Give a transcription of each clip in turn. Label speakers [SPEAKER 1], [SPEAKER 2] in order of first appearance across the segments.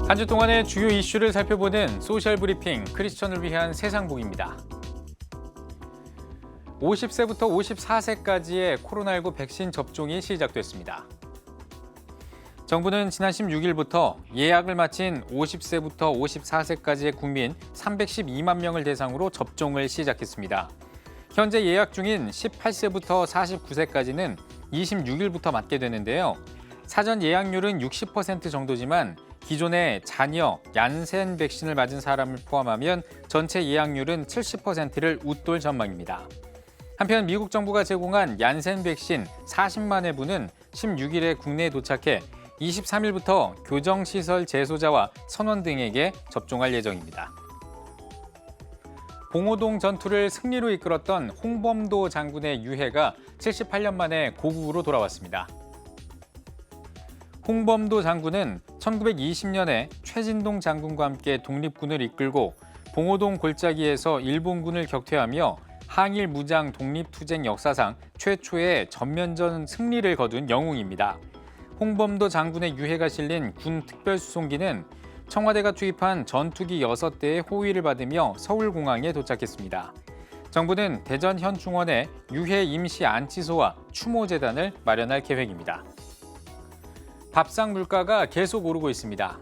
[SPEAKER 1] 한 주 동안의 주요 이슈를 살펴보는 소셜 브리핑 크리스천을 위한 세상복입니다. 50세부터 54세까지의 코로나19 백신 접종이 시작됐습니다. 정부는 지난 16일부터 예약을 마친 50세부터 54세까지의 국민 312만 명을 대상으로 접종을 시작했습니다. 현재 예약 중인 18세부터 49세까지는 26일부터 맞게 되는데요. 사전 예약률은 60% 정도지만 기존의 잔여, 얀센 백신을 맞은 사람을 포함하면 전체 예약률은 70%를 웃돌 전망입니다. 한편 미국 정부가 제공한 얀센 백신 40만 회분은 16일에 국내에 도착해 23일부터 교정시설 재소자와 선원 등에게 접종할 예정입니다. 봉오동 전투를 승리로 이끌었던 홍범도 장군의 유해가 78년 만에 고국으로 돌아왔습니다. 홍범도 장군은 1920년에 최진동 장군과 함께 독립군을 이끌고 봉오동 골짜기에서 일본군을 격퇴하며 항일 무장 독립투쟁 역사상 최초의 전면전 승리를 거둔 영웅입니다. 홍범도 장군의 유해가 실린 군 특별수송기는 청와대가 투입한 전투기 6대의 호위를 받으며 서울공항에 도착했습니다. 정부는 대전 현충원에 유해 임시 안치소와 추모재단을 마련할 계획입니다. 밥상 물가가 계속 오르고 있습니다.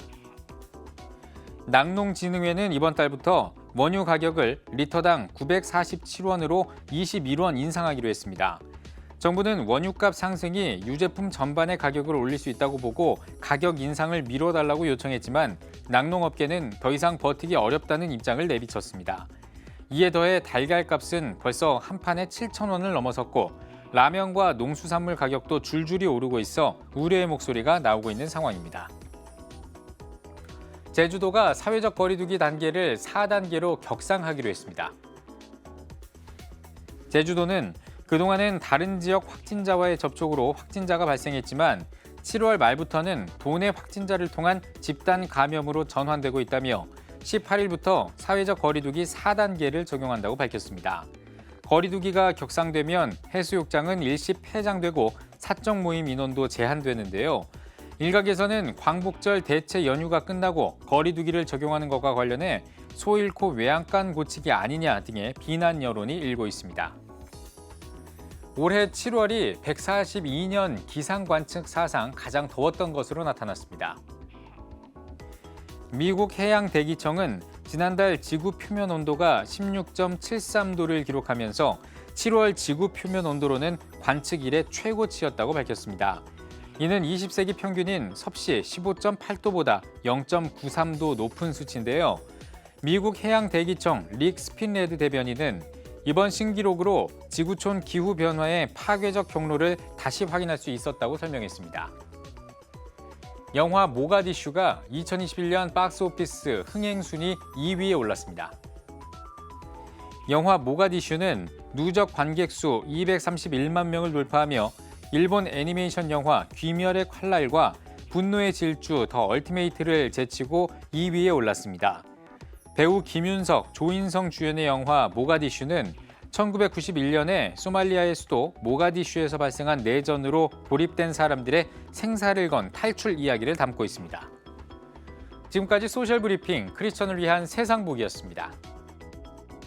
[SPEAKER 1] 낙농진흥회는 이번 달부터 원유 가격을 리터당 947원으로 21원 인상하기로 했습니다. 정부는 원유값 상승이 유제품 전반의 가격을 올릴 수 있다고 보고 가격 인상을 미뤄달라고 요청했지만 낙농업계는 더 이상 버티기 어렵다는 입장을 내비쳤습니다. 이에 더해 달걀값은 벌써 한 판에 7,000원을 넘어섰고 라면과 농수산물 가격도 줄줄이 오르고 있어 우려의 목소리가 나오고 있는 상황입니다. 제주도가 사회적 거리두기 단계를 4단계로 격상하기로 했습니다. 제주도는 그동안은 다른 지역 확진자와의 접촉으로 확진자가 발생했지만 7월 말부터는 도내 확진자를 통한 집단 감염으로 전환되고 있다며 18일부터 사회적 거리두기 4단계를 적용한다고 밝혔습니다. 거리두기가 격상되면 해수욕장은 일시 폐장되고 사적 모임 인원도 제한되는데요. 일각에서는 광복절 대체 연휴가 끝나고 거리두기를 적용하는 것과 관련해 소 잃고 외양간 고치기 아니냐 등의 비난 여론이 일고 있습니다. 올해 7월이 142년 기상관측 사상 가장 더웠던 것으로 나타났습니다. 미국 해양대기청은 지난달 지구 표면 온도가 16.73도를 기록하면서 7월 지구 표면 온도로는 관측 이래 최고치였다고 밝혔습니다. 이는 20세기 평균인 섭씨 15.8도보다 0.93도 높은 수치인데요. 미국 해양대기청 릭 스핀레드 대변인은 이번 신기록으로 지구촌 기후변화의 파괴적 경로를 다시 확인할 수 있었다고 설명했습니다. 영화 모가디슈가 2021년 박스오피스 흥행 순위 2위에 올랐습니다. 영화 모가디슈는 누적 관객 수 231만 명을 돌파하며 일본 애니메이션 영화 귀멸의 칼날과 분노의 질주 더 얼티메이트를 제치고 2위에 올랐습니다. 배우 김윤석, 조인성 주연의 영화 모가디슈는 1991년에 소말리아의 수도 모가디슈에서 발생한 내전으로 고립된 사람들의 생사를 건 탈출 이야기를 담고 있습니다. 지금까지 소셜 브리핑 크리스천을 위한 세상복이었습니다.